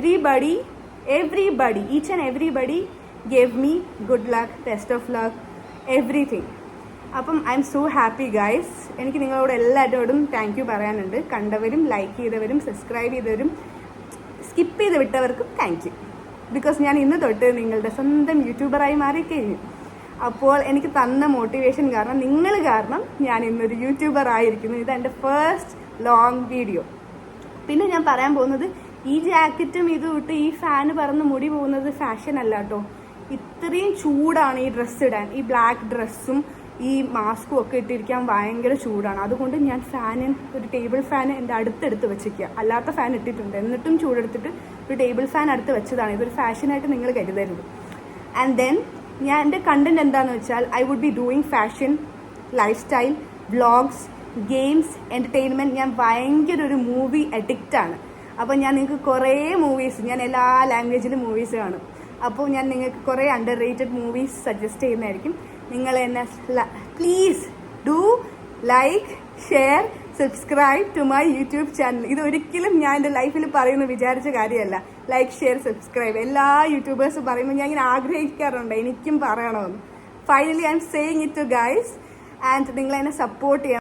everybody, each and everybody gave me good luck, best of luck, everything. അപ്പം I M so happy guys. എനിക്ക് നിങ്ങളോട് എല്ലാവരോടും thank you പറയാനുണ്ട്. കണ്ടവരും like ചെയ്തവരും subscribe ചെയ്തവരും skip ചെയ്ത് വിട്ടവർക്കും thank you. Because ഞാൻ ഇന്ന് തൊട്ട് നിങ്ങളുടെ സ്വന്തം യൂട്യൂബറായി മാറിക്കഴിഞ്ഞു. അപ്പോൾ എനിക്ക് തന്ന മോട്ടിവേഷൻ കാരണം, നിങ്ങൾ കാരണം ഞാൻ ഇന്നൊരു യൂട്യൂബർ ആയിരിക്കുന്നു. ഇതെൻ്റെ ഫസ്റ്റ് ലോങ് വീഡിയോ. പിന്നെ ഞാൻ പറയാൻ പോകുന്നത്, ഈ ജാക്കറ്റും ഇത് ഇട്ട് ഈ ഫാന് പറന്ന് മുടി പോകുന്നത് ഫാഷൻ അല്ല കേട്ടോ. ഇത്രയും ചൂടാണ് ഈ ഡ്രസ്സ് ഇടാൻ. ഈ ബ്ലാക്ക് ഡ്രസ്സും ഈ മാസ്കും ഒക്കെ ഇട്ടിരിക്കാൻ ഭയങ്കര ചൂടാണ്. അതുകൊണ്ട് ഞാൻ ഒരു ടേബിൾ ഫാൻ എൻ്റെ അടുത്തെടുത്ത് വെച്ചിരിക്കുക. അല്ലാത്ത ഫാൻ ഇട്ടിട്ടുണ്ട്, എന്നിട്ടും ചൂടെടുത്തിട്ട് ഒരു ടേബിൾ ഫാൻ അടുത്ത് വെച്ചതാണ്. ഇതൊരു ഫാഷനായിട്ട് നിങ്ങൾ കരുതരുത്. ആൻഡ് ദെൻ ഞാൻ എൻ്റെ കണ്ടന്റ് എന്താണെന്ന് വെച്ചാൽ, I would be doing fashion, lifestyle, vlogs, games, entertainment. ഞാൻ ഭയങ്കര ഒരു മൂവി അഡിക്റ്റാണ്. അപ്പോൾ ഞാൻ നിങ്ങൾക്ക് കുറേ മൂവീസ്, ഞാൻ എല്ലാ ലാംഗ്വേജിലും മൂവീസ് കാണും. അപ്പോൾ ഞാൻ നിങ്ങൾക്ക് കുറേ അണ്ടർ റേറ്റഡ് മൂവീസ് സജസ്റ്റ് ചെയ്യുന്നതായിരിക്കും. നിങ്ങൾ എന്നെ please do like, share, subscribe to my YouTube channel. ഇതൊരിക്കലും ഞാൻ എൻ്റെ ലൈഫിൽ പറയുമെന്ന് വിചാരിച്ച കാര്യമല്ല. ലൈക്ക്, ഷെയർ, സബ്സ്ക്രൈബ് എല്ലാ യൂട്യൂബേഴ്സും പറയുമ്പോൾ ഞാൻ ഇങ്ങനെ ആഗ്രഹിക്കാറുണ്ട് എനിക്കും പറയണമെന്ന്. Finally I am saying it to guys. And നിങ്ങൾ എന്നെ സപ്പോർട്ട് ചെയ്യണം.